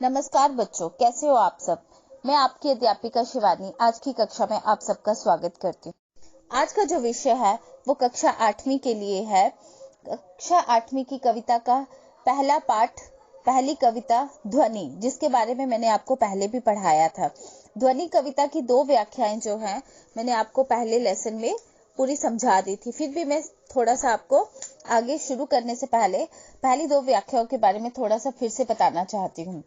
नमस्कार बच्चों, कैसे हो आप सब। मैं आपकी अध्यापिका शिवानी आज की कक्षा में आप सबका स्वागत करती हूँ। आज का जो विषय है वो कक्षा 8वीं के लिए है। कक्षा 8वीं की कविता का पहला पाठ, पहली कविता ध्वनि, जिसके बारे में मैंने आपको पहले भी पढ़ाया था। ध्वनि कविता की 2 व्याख्याएं जो हैं मैंने आपको पहले लेसन में पूरी समझा दी थी। फिर भी मैं थोड़ा सा आपको आगे शुरू करने से पहले पहली 2 व्याख्याओं के बारे में थोड़ा सा फिर से बताना चाहती हूँ।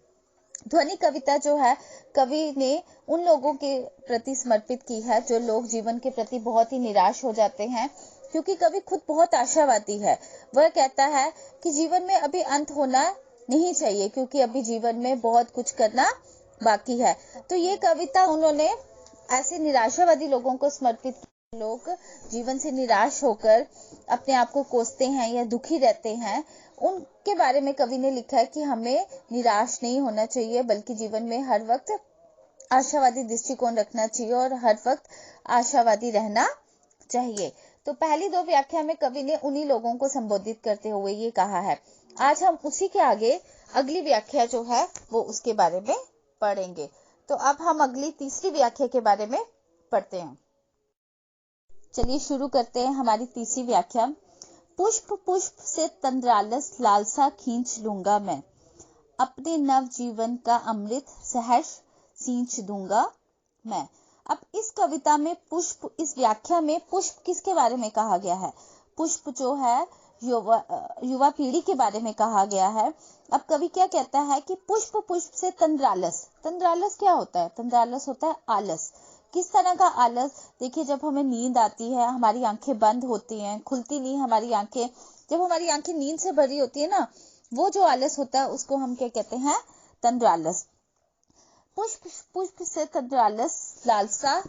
ध्वनि कविता जो है कवि ने उन लोगों के प्रति समर्पित की है जो लोग जीवन के प्रति बहुत ही निराश हो जाते हैं, क्योंकि कवि खुद बहुत आशावादी है। वह कहता है कि जीवन में अभी अंत होना नहीं चाहिए, क्योंकि अभी जीवन में बहुत कुछ करना बाकी है। तो ये कविता उन्होंने ऐसे निराशावादी लोगों को समर्पित की। लोग जीवन से निराश होकर अपने आप को कोसते हैं या दुखी रहते हैं, उनके बारे में कवि ने लिखा है कि हमें निराश नहीं होना चाहिए, बल्कि जीवन में हर वक्त आशावादी दृष्टिकोण रखना चाहिए और हर वक्त आशावादी रहना चाहिए। तो पहली 2 व्याख्या में कवि ने उन्हीं लोगों को संबोधित करते हुए ये कहा है। आज हम उसी के आगे अगली व्याख्या जो है वो उसके बारे में पढ़ेंगे। तो अब हम अगली तीसरी व्याख्या के बारे में पढ़ते हैं। चलिए शुरू करते हैं हमारी तीसरी व्याख्या। पुष्प पुष्प से तंद्रालस लालसा खींच लूंगा मैं, अपने नव जीवन का अमृत सहर्ष सींच दूंगा मैं। अब इस कविता में पुष्प, इस व्याख्या में पुष्प किसके बारे में कहा गया है? पुष्प जो है युवा पीढ़ी के बारे में कहा गया है। अब कवि क्या कहता है कि पुष्प पुष्प से तंद्रालस। तंद्रालस क्या होता है? तंद्रालस होता है आलस। किस तरह का आलस? देखिए, जब हमें नींद आती है, हमारी आंखें बंद होती हैं, खुलती नहीं हमारी आंखें, जब हमारी आंखें नींद से भरी होती है ना, वो जो आलस होता है उसको हम क्या कहते हैं? तंद्रालस। पुष्प पुष्प से तंद्रालस लालसा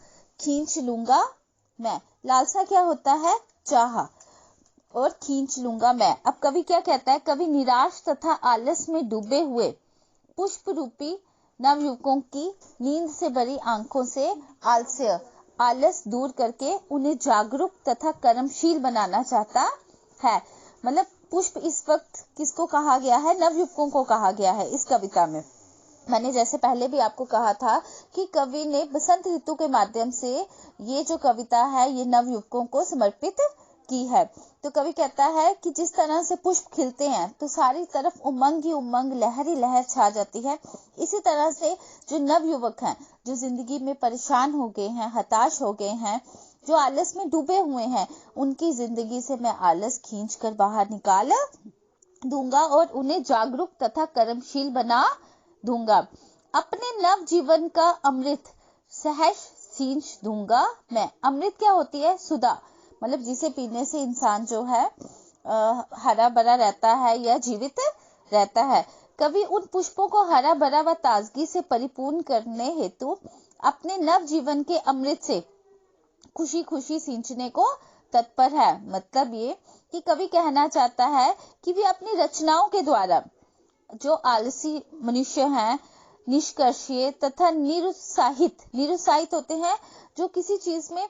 खींच लूंगा मैं। लालसा क्या होता है? चाह, और खींच लूंगा मैं। अब कवि क्या कहता है? कवि निराश तथा आलस में डूबे हुए पुष्प रूपी नवयुवकों की नींद से भरी आंखों से आलस्य, आलस दूर करके उन्हें जागरूक तथा कर्मशील बनाना चाहता है। मतलब पुष्प इस वक्त किसको कहा गया है? नवयुवकों को कहा गया है इस कविता में। मैंने जैसे पहले भी आपको कहा था कि कवि ने बसंत ऋतु के माध्यम से ये जो कविता है ये नवयुवकों को समर्पित की है। तो कवि कहता है कि जिस तरह से पुष्प खिलते हैं तो सारी तरफ उमंग ही उमंग, लहरी लहर छा जाती है, इसी तरह से जो नवयुवक हैं, जो जिंदगी में परेशान हो गए हैं, हताश हो गए हैं, जो आलस में डूबे हुए हैं, उनकी जिंदगी से मैं आलस खींच कर बाहर निकाल दूंगा और उन्हें जागरूक तथा कर्मशील बना दूंगा। अपने नव जीवन का अमृत सहर्ष सींच दूंगा मैं। अमृत क्या होती है? सुधा, मतलब जिसे पीने से इंसान जो है हरा भरा रहता है या जीवित रहता है। कवि उन पुष्पों को हरा भरा व ताजगी से परिपूर्ण करने हेतु अपने नव जीवन के अमृत से खुशी खुशी सींचने को तत्पर है। मतलब ये कि कवि कहना चाहता है कि वे अपनी रचनाओं के द्वारा जो आलसी मनुष्य हैं, निष्कर्षीय तथा निरुत्साहित होते हैं, जो किसी चीज में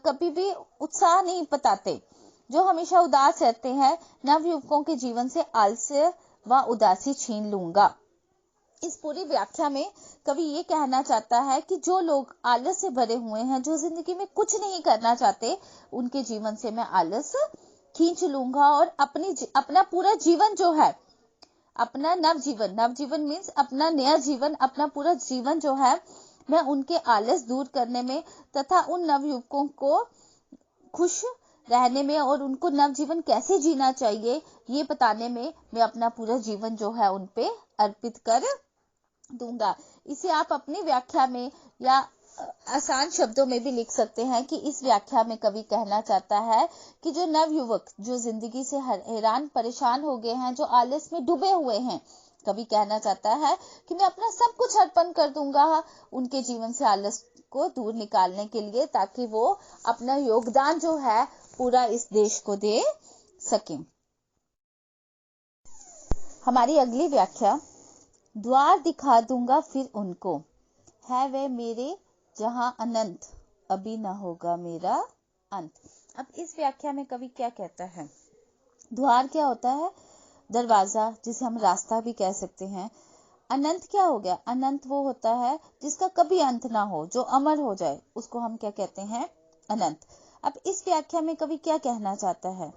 कभी भी उत्साह नहीं बताते, जो हमेशा उदास रहते हैं, नवयुवकों के जीवन से आलस्य व उदासी छीन लूंगा। इस पूरी व्याख्या में कवि ये कहना चाहता है कि जो लोग आलस से भरे हुए हैं, जो जिंदगी में कुछ नहीं करना चाहते, उनके जीवन से मैं आलस खींच लूंगा और अपना पूरा जीवन जो है, अपना नवजीवन मीन्स अपना नया जीवन, अपना पूरा जीवन जो है, मैं उनके आलस दूर करने में तथा उन नवयुवकों को खुश रहने में और उनको नवजीवन कैसे जीना चाहिए ये बताने में मैं अपना पूरा जीवन जो है उन पे अर्पित कर दूंगा। इसे आप अपनी व्याख्या में या आसान शब्दों में भी लिख सकते हैं कि इस व्याख्या में कवि कहना चाहता है कि जो नवयुवक जो जिंदगी से हैरान परेशान हो गए हैं, जो आलस में डूबे हुए हैं, कवि कहना चाहता है कि मैं अपना सब कुछ अर्पण कर दूंगा उनके जीवन से आलस को दूर निकालने के लिए, ताकि वो अपना योगदान जो है पूरा इस देश को दे सके। हमारी अगली व्याख्या, द्वार दिखा दूंगा फिर उनको, है वे मेरे जहां अनंत, अभी न होगा मेरा अंत। अब इस व्याख्या में कवि क्या कहता है? द्वार क्या होता है? दरवाजा, जिसे हम रास्ता भी कह सकते हैं। अनंत क्या हो गया? अनंत वो होता है जिसका कभी अंत ना हो, जो अमर हो जाए, उसको हम क्या कहते हैं? अनंत। अब इस व्याख्या में कवि क्या कहना चाहता है?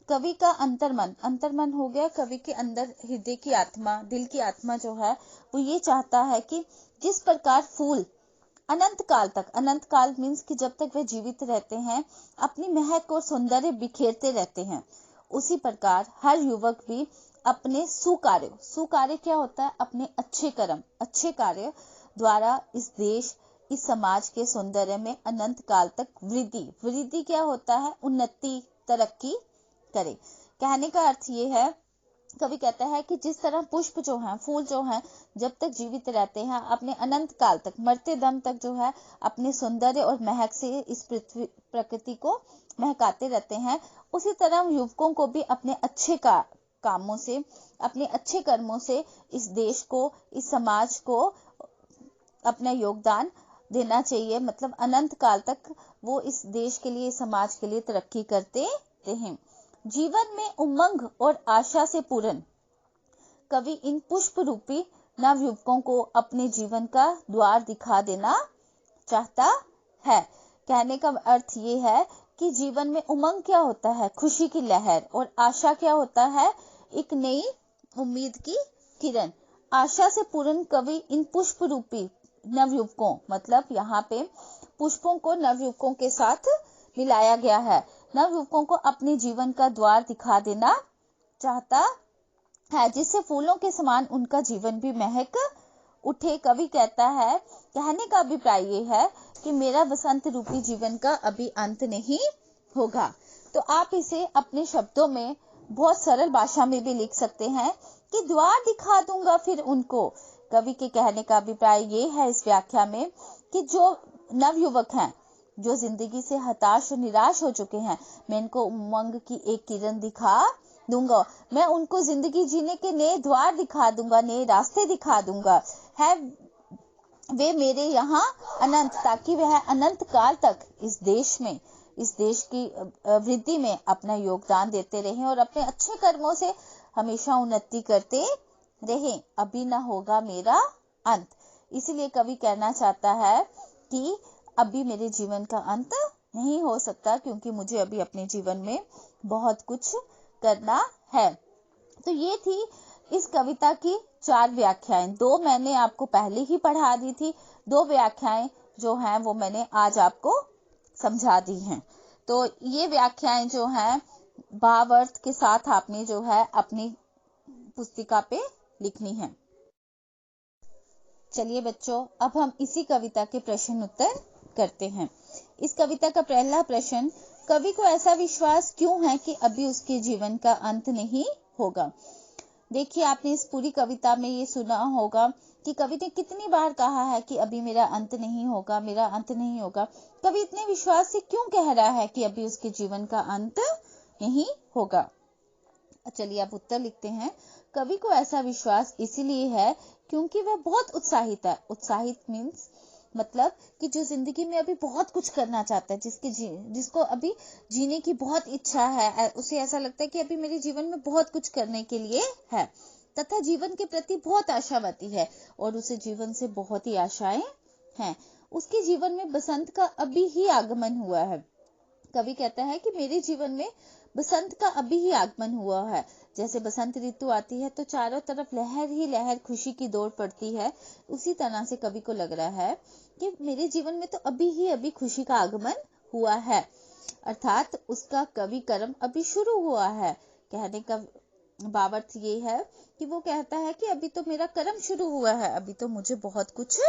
कवि का अंतर्मन, अंतर्मन हो गया कवि के अंदर, हृदय की आत्मा, दिल की आत्मा जो है वो ये चाहता है कि जिस प्रकार फूल अनंत काल तक, अनंत काल मीन्स कि जब तक वे जीवित रहते हैं अपनी महक और सौंदर्य बिखेरते रहते हैं, उसी प्रकार हर युवक भी अपने सुकार्य, सुकार्य क्या होता है? अपने अच्छे कर्म, अच्छे कार्य द्वारा इस देश, इस समाज के सौंदर्य में अनंत काल तक वृद्धि, वृद्धि क्या होता है? उन्नति, तरक्की करे। कहने का अर्थ ये है, कवि कहता है कि जिस तरह पुष्प जो हैं, फूल जो हैं, जब तक जीवित रहते हैं अपने अनंत काल तक, मरते दम तक जो है अपने सौंदर्य और महक से इस पृथ्वी प्रकृति को महकाते रहते हैं, उसी तरह युवकों को भी अपने अच्छे कामों से, अपने अच्छे कर्मों से इस देश को, इस समाज को अपना योगदान देना चाहिए। मतलब अनंत काल तक वो इस देश के लिए, समाज के लिए तरक्की करते रहें। जीवन में उमंग और आशा से पूर्ण कवि इन पुष्प रूपी नव युवकों को अपने जीवन का द्वार दिखा देना चाहता है। कहने का अर्थ ये है कि जीवन में उमंग क्या होता है? खुशी की लहर, और आशा क्या होता है? एक नई उम्मीद की किरण। आशा से पूर्ण कवि इन पुष्प रूपी नवयुवकों, मतलब यहाँ पे पुष्पों को नवयुवकों के साथ मिलाया गया है, नवयुवकों को अपने जीवन का द्वार दिखा देना चाहता है, जिससे फूलों के समान उनका जीवन भी महक उठे। कवि कहता है, कहने का अभिप्राय ये है कि मेरा बसंत रूपी जीवन का अभी अंत नहीं होगा। तो आप इसे अपने शब्दों में बहुत सरल भाषा में भी लिख सकते हैं कि द्वार दिखा दूंगा फिर उनको। कवि के कहने का अभिप्राय ये है इस व्याख्या में कि जो नवयुवक हैं, जो जिंदगी से हताश और निराश हो चुके हैं, मैं इनको उमंग की एक किरण दिखा दूंगा, मैं उनको जिंदगी जीने के नए द्वार दिखा दूंगा, नए रास्ते दिखा दूंगा, है वे मेरे यहाँ अनंत, ताकि वह अनंत काल तक इस देश में, इस देश की वृद्धि में अपना योगदान देते रहें और अपने अच्छे कर्मों से हमेशा उन्नति करते रहें। अभी ना होगा मेरा अंत। इसीलिए कवि कहना चाहता है कि अभी मेरे जीवन का अंत नहीं हो सकता, क्योंकि मुझे अभी अपने जीवन में बहुत कुछ करना है। तो ये थी इस कविता की 4 व्याख्याएं। 2 मैंने आपको पहले ही पढ़ा दी थी, 2 व्याख्याएं जो हैं वो मैंने आज आपको समझा दी हैं। तो ये व्याख्याएं जो हैं भावार्थ के साथ आपने जो है अपनी पुस्तिका पे लिखनी है। चलिए बच्चों, अब हम इसी कविता के प्रश्न उत्तर करते हैं। इस कविता का पहला प्रश्न, कवि को ऐसा विश्वास क्यों है कि अभी उसके जीवन का अंत नहीं होगा? देखिए, आपने इस पूरी कविता में ये सुना होगा कि कवि ने कितनी बार कहा है कि अभी मेरा अंत नहीं होगा, मेरा अंत नहीं होगा। कवि इतने विश्वास से क्यों कह रहा है कि अभी उसके जीवन का अंत नहीं होगा? चलिए आप उत्तर लिखते हैं। कवि को ऐसा विश्वास इसीलिए है क्योंकि वह बहुत उत्साहित है। उत्साहित मीन्स मतलब कि जो जिंदगी में अभी बहुत कुछ करना चाहता है, जिसको अभी जीने की बहुत इच्छा है, उसे ऐसा लगता है कि अभी मेरे जीवन में बहुत कुछ करने के लिए है, तथा जीवन के प्रति बहुत आशावादी है और उसे जीवन से बहुत ही आशाएं हैं। उसके जीवन में बसंत का अभी ही आगमन हुआ है। कवि कहता है कि मेरे जीवन में बसंत का अभी ही आगमन हुआ है। जैसे बसंत ऋतु आती है तो चारों तरफ लहर ही लहर खुशी की दौड़ पड़ती है, उसी तरह से कवि को लग रहा है कि मेरे जीवन में तो अभी खुशी का आगमन हुआ है, अर्थात उसका कवि कर्म अभी शुरू हुआ है। कहने का भावार्थ ये है कि वो कहता है कि अभी तो मेरा कर्म शुरू हुआ है, अभी तो मुझे बहुत कुछ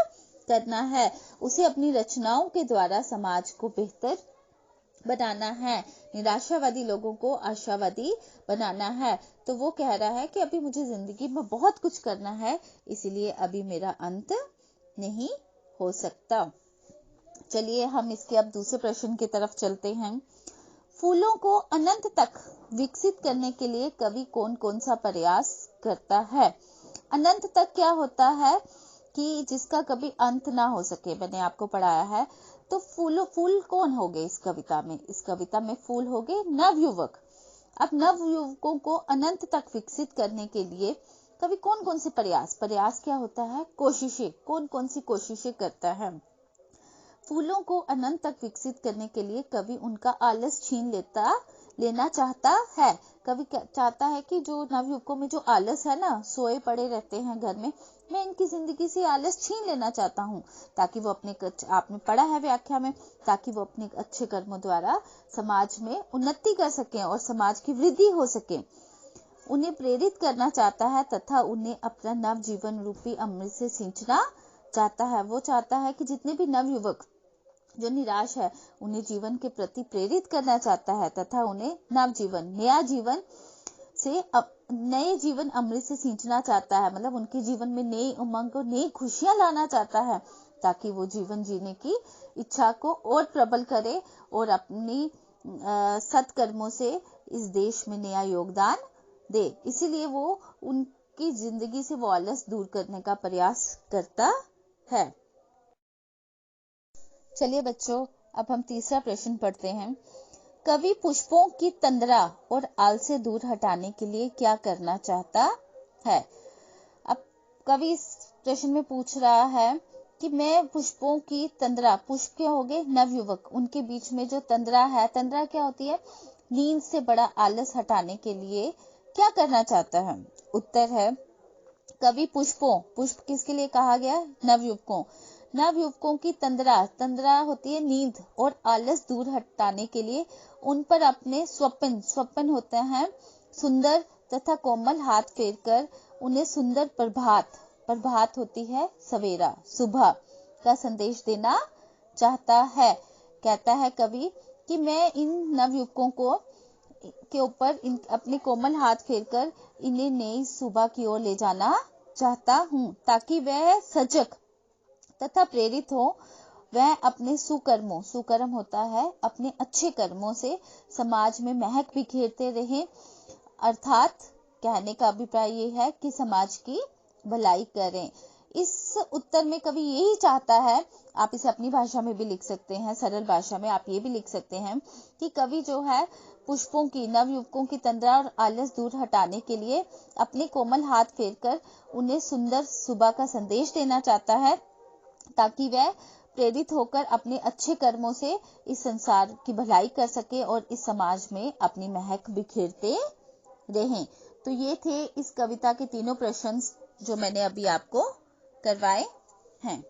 करना है। उसे अपनी रचनाओं के द्वारा समाज को बेहतर बनाना है, निराशावादी लोगों को आशावादी बनाना है। तो वो कह रहा है कि अभी मुझे जिंदगी में बहुत कुछ करना है, इसीलिए अभी मेरा अंत नहीं हो सकता। चलिए हम इसके अब दूसरे प्रश्न की तरफ चलते हैं। फूलों को अनंत तक विकसित करने के लिए कवि कौन कौन सा प्रयास करता है? अनंत तक क्या होता है कि जिसका कभी अंत ना हो सके, मैंने आपको पढ़ाया है। तो फूल कौन हो गए इस कविता में? इस कविता में फूल हो गए नवयुवक। अब नवयुवकों को अनंत तक विकसित करने के लिए कवि कौन कौन से प्रयास क्या होता है, कोशिशें, कौन कौन सी कोशिशें करता है। फूलों को अनंत तक विकसित करने के लिए कवि उनका आलस छीन लेना चाहता है। कवि चाहता है कि जो नवयुवकों में जो आलस है ना, सोए पड़े रहते हैं घर में, मैं इनकी जिंदगी से आलस छीन लेना चाहता हूँ, ताकि वो अपने, आपने पढ़ा है व्याख्या में, ताकि वो अपने अच्छे कर्मों द्वारा समाज में उन्नति कर सके और समाज की वृद्धि हो सके। उन्हें प्रेरित करना चाहता है तथा उन्हें अपना नव जीवन रूपी अमृत से सींचना चाहता है। वो चाहता है कि जितने भी नवयुवक जो निराश है, उन्हें जीवन के प्रति प्रेरित करना चाहता है तथा उन्हें नव जीवन, नए जीवन अमृत से सींचना चाहता है। मतलब उनके जीवन में नई उमंग और नई खुशियां लाना चाहता है, ताकि वो जीवन जीने की इच्छा को और प्रबल करे और अपनी सत्कर्मों से इस देश में नया योगदान दे। इसीलिए वो उनकी जिंदगी से वो आलस दूर करने का प्रयास करता है। चलिए बच्चों, अब हम तीसरा प्रश्न पढ़ते हैं। कवि पुष्पों की तंद्रा और आल से दूर हटाने के लिए क्या करना चाहता है। अब कवि इस प्रश्न में पूछ रहा है कि मैं पुष्पों की तंद्रा, पुष्प क्या हो गए, नवयुवक, उनके बीच में जो तंद्रा है, तंद्रा क्या होती है, नींद से बड़ा आलस हटाने के लिए क्या करना चाहता है। उत्तर है, कवि पुष्प किसके लिए कहा गया, नवयुवकों की तंद्रा होती है नींद और आलस दूर हटाने के लिए उन पर अपने स्वप्न होते हैं सुंदर तथा कोमल हाथ फेरकर उन्हें सुंदर प्रभात होती है सवेरा, सुबह का संदेश देना चाहता है। कहता है कवि कि मैं इन नवयुवकों के ऊपर अपने कोमल हाथ फेरकर इन्हें नई सुबह की ओर ले जाना चाहता हूँ, ताकि वह सजग तथा प्रेरित हो। वह अपने सुकर्म होता है, अपने अच्छे कर्मों से समाज में महक बिखेरते रहे। अर्थात कहने का अभिप्राय ये है कि समाज की भलाई करें। इस उत्तर में कवि यही चाहता है, आप इसे अपनी भाषा में भी लिख सकते हैं, सरल भाषा में आप ये भी लिख सकते हैं कि कवि जो है पुष्पों की, नवयुवकों की तंद्रा और आलस दूर हटाने के लिए अपने कोमल हाथ फेरकर उन्हें सुंदर सुबह का संदेश देना चाहता है, ताकि वह प्रेरित होकर अपने अच्छे कर्मों से इस संसार की भलाई कर सके और इस समाज में अपनी महक बिखेरते रहें। तो ये थे इस कविता के तीनों प्रश्न जो मैंने अभी आपको करवाए हैं।